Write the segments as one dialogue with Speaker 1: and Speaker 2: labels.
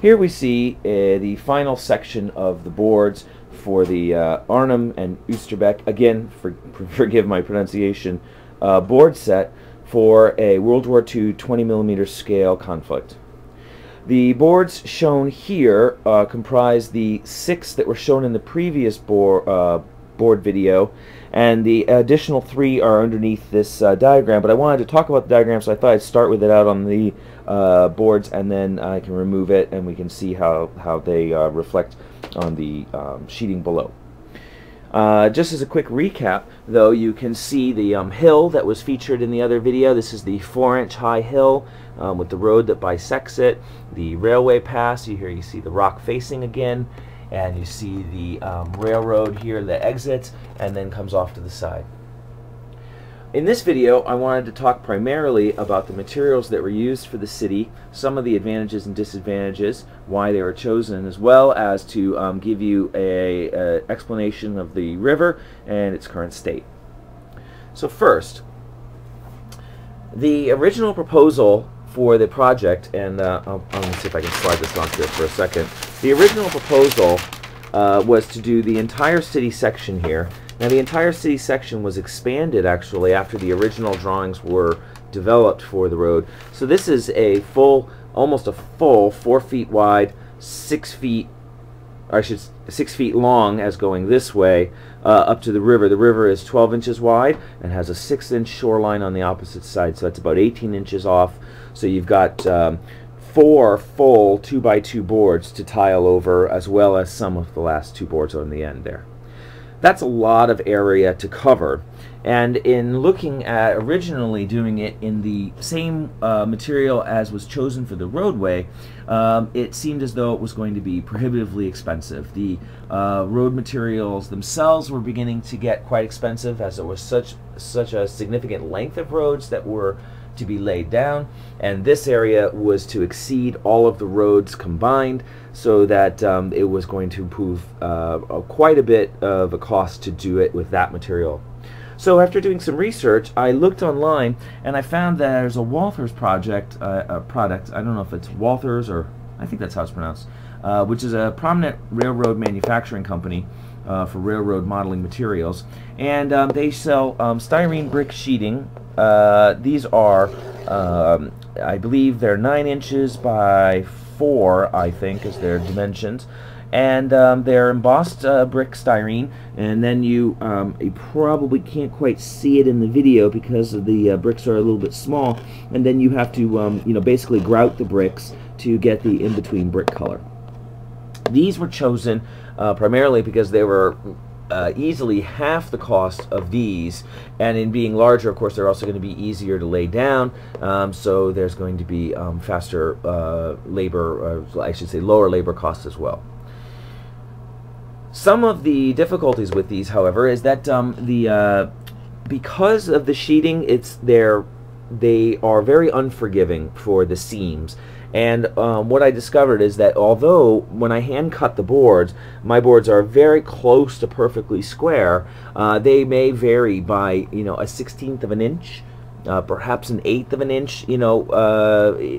Speaker 1: Here we see the final section of the boards for the Arnhem and Oosterbeek, again, forgive my pronunciation, board set for a World War II 20mm scale conflict. The boards shown here comprise the 6 that were shown in the previous board video, and the additional 3 are underneath this diagram, but I wanted to talk about the diagram, so I thought I'd start with it out on the boards, and then I can remove it and we can see how they reflect on the sheeting below. Just as a quick recap, though, you can see the hill that was featured in the other video. This is the 4-inch high hill with the road that bisects it, the railway pass. Here you see the rock facing again, and you see the railroad here that exits and then comes off to the side. In this video, I wanted to talk primarily about the materials that were used for the city, some of the advantages and disadvantages, why they were chosen, as well as to give you an explanation of the river and its current state. So first, the original proposal for the project, and I'm going to see if I can slide this on here for a second. The original proposal was to do the entire city section here. Now, the entire city section was expanded actually after the original drawings were developed for the road. So this is a full, almost a full 4 feet wide, 6 feet, or I should 6 feet long, as going this way up to the river. The river is 12 inches wide and has a 6-inch shoreline on the opposite side, so that's about 18 inches off. So you've got 4 full 2x2 boards to tile over, as well as some of the last 2 boards on the end there. That's a lot of area to cover, and in looking at originally doing it in the same material as was chosen for the roadway, it seemed as though it was going to be prohibitively expensive. The road materials themselves were beginning to get quite expensive, as it was such a significant length of roads that were to be laid down, and this area was to exceed all of the roads combined, so that it was going to prove quite a bit of a cost to do it with that material. So after doing some research, I looked online and I found that there's a Walthers product, I don't know if it's Walthers, or I think that's how it's pronounced, which is a prominent railroad manufacturing company for railroad modeling materials, and they sell styrene brick sheeting. These are, I believe they're 9 inches by 4, I think, is their dimensions, and they're embossed brick styrene, and then you probably can't quite see it in the video because of the bricks are a little bit small, and then you have to basically grout the bricks to get the in-between brick color. These were chosen primarily because they were easily half the cost of these, and in being larger, of course, they're also going to be easier to lay down, so there's going to be faster labor, I should say lower labor costs as well. Some of the difficulties with these, however, is that because of the sheeting, they are very unforgiving for the seams. And what I discovered is that although when I hand cut the boards, my boards are very close to perfectly square, they may vary by a 1/16 of an inch, perhaps an 1/8 of an inch,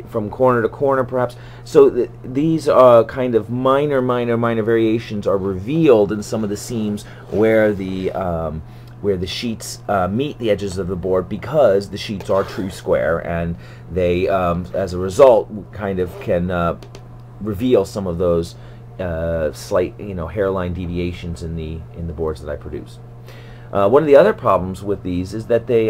Speaker 1: from corner to corner perhaps. So these kind of minor variations are revealed in some of the seams where the sheets meet the edges of the board, because the sheets are true square, and they, as a result, kind of can reveal some of those slight, hairline deviations in the boards that I produce. One of the other problems with these is that they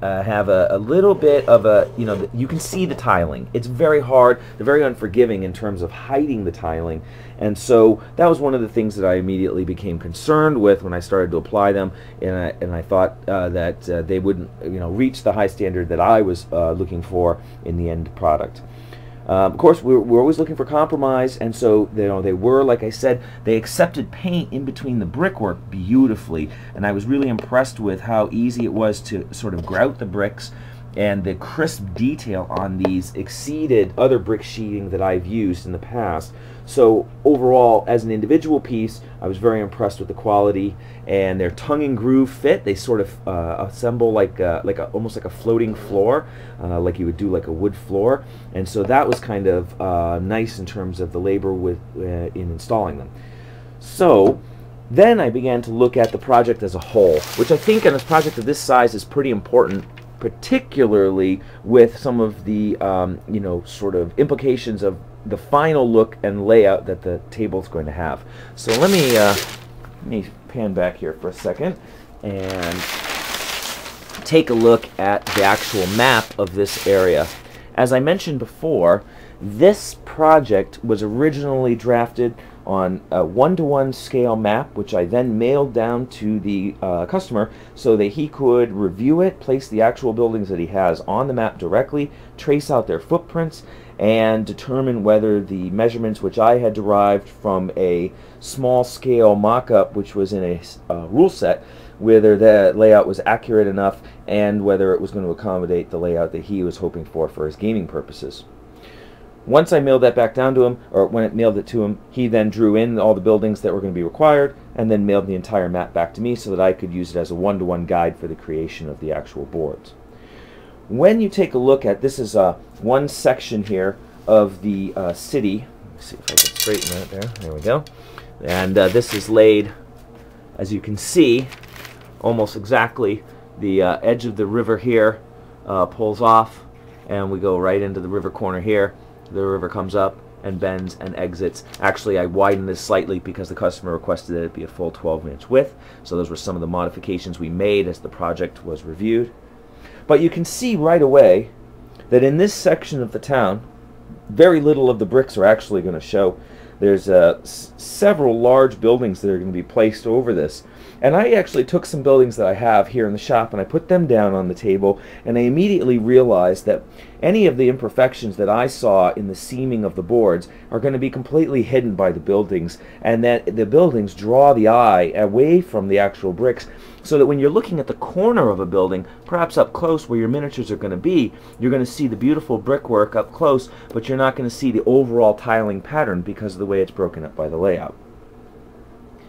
Speaker 1: have a little bit of a, you can see the tiling. It's very hard, they're very unforgiving in terms of hiding the tiling, and so that was one of the things that I immediately became concerned with when I started to apply them, and I thought that they wouldn't reach the high standard that I was looking for in the end product. Of course, we're always looking for compromise, and so they were, like I said, they accepted paint in between the brickwork beautifully, and I was really impressed with how easy it was to sort of grout the bricks and the crisp detail on these exceeded other brick sheeting that I've used in the past. So overall, as an individual piece, I was very impressed with the quality and their tongue and groove fit. They sort of assemble almost like a floating floor, like you would do like a wood floor, and so that was kind of nice in terms of the labor in installing them. So then I began to look at the project as a whole, which I think in a project of this size is pretty important, particularly with some of the sort of implications of the final look and layout that the table is going to have. So let me pan back here for a second and take a look at the actual map of this area. As I mentioned before, this project was originally drafted on a 1-to-1 scale map, which I then mailed down to the customer so that he could review it, place the actual buildings that he has on the map directly, trace out their footprints, and determine whether the measurements which I had derived from a small scale mock-up, which was in a rule set, whether the layout was accurate enough and whether it was going to accommodate the layout that he was hoping for his gaming purposes. Once I mailed that back down to him, or when it mailed it to him, he then drew in all the buildings that were going to be required and then mailed the entire map back to me so that I could use it as a 1-to-1 guide for the creation of the actual boards. When you take a look at, this is one section here of the city. Let's see if I can straighten that there. There we go. And this is laid, as you can see, almost exactly. The edge of the river here pulls off, and we go right into the river corner here. The river comes up and bends and exits. Actually, I widened this slightly because the customer requested that it be a full 12-inch width. So those were some of the modifications we made as the project was reviewed. But you can see right away that in this section of the town, very little of the bricks are actually going to show. There's several large buildings that are going to be placed over this. And I actually took some buildings that I have here in the shop and I put them down on the table, and I immediately realized that any of the imperfections that I saw in the seaming of the boards are going to be completely hidden by the buildings, and that the buildings draw the eye away from the actual bricks, so that when you're looking at the corner of a building, perhaps up close where your miniatures are going to be, you're going to see the beautiful brickwork up close, but you're not going to see the overall tiling pattern because of the way it's broken up by the layout.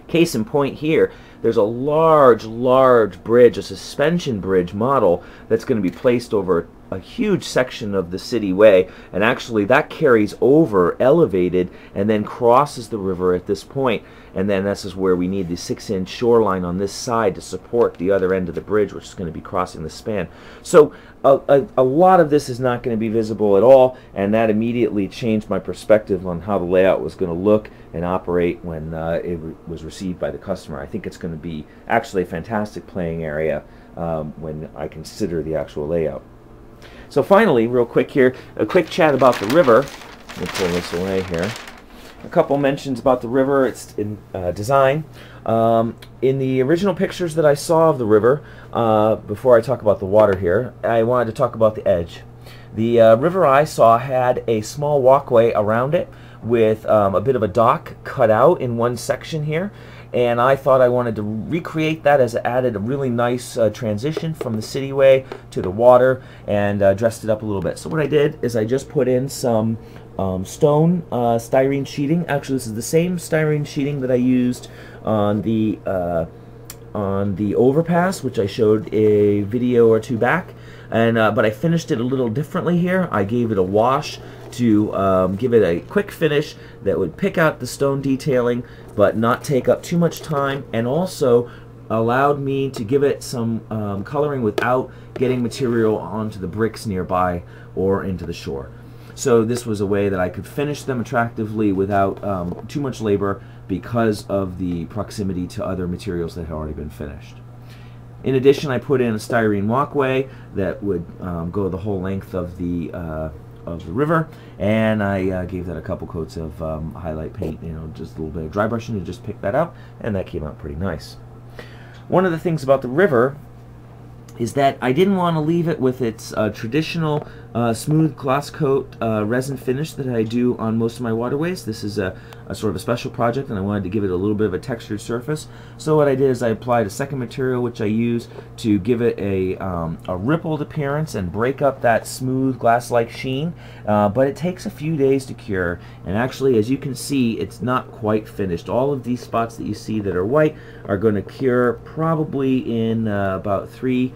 Speaker 1: Case in point here, there's a large bridge, a suspension bridge model that's going to be placed over a huge section of the city way, and actually that carries over elevated and then crosses the river at this point, and then this is where we need the 6-inch shoreline on this side to support the other end of the bridge, which is going to be crossing the span. So a lot of this is not going to be visible at all, and that immediately changed my perspective on how the layout was going to look and operate when it was received by the customer. I think it's going to be actually a fantastic playing area when I consider the actual layout. So finally, real quick here, a quick chat about the river. Let me pull this away here. A couple mentions about the river, its design. In the original pictures that I saw of the river, before I talk about the water here, I wanted to talk about the edge. The river I saw had a small walkway around it with a bit of a dock cut out in one section here, and I thought I wanted to recreate that as it added a really nice transition from the cityway to the water, and dressed it up a little bit. So what I did is I just put in some stone styrene sheeting. Actually, this is the same styrene sheeting that I used on the overpass, which I showed a video or two back, and but I finished it a little differently here. I gave it a wash to give it a quick finish that would pick out the stone detailing but not take up too much time, and also allowed me to give it some coloring without getting material onto the bricks nearby or into the shore. So this was a way that I could finish them attractively without too much labor because of the proximity to other materials that had already been finished. In addition, I put in a styrene walkway that would go the whole length of the river, and I gave that a couple coats of highlight paint, just a little bit of dry brushing to just pick that out, and that came out pretty nice. One of the things about the river is that I didn't want to leave it with its traditional smooth gloss coat resin finish that I do on most of my waterways. This is a sort of a special project, and I wanted to give it a little bit of a textured surface. So what I did is I applied a second material which I use to give it a rippled appearance and break up that smooth glass-like sheen, but it takes a few days to cure, and actually, as you can see, it's not quite finished. All of these spots that you see that are white are going to cure probably in about 3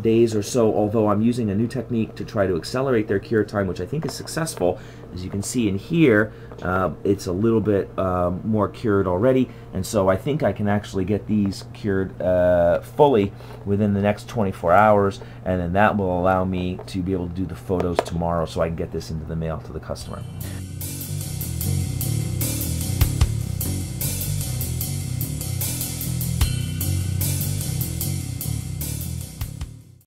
Speaker 1: days or so, although I'm using a new technique to try to accelerate their cure time, which I think is successful. As you can see in here, it's a little bit more cured already, and so I think I can actually get these cured fully within the next 24 hours, and then that will allow me to be able to do the photos tomorrow so I can get this into the mail to the customer.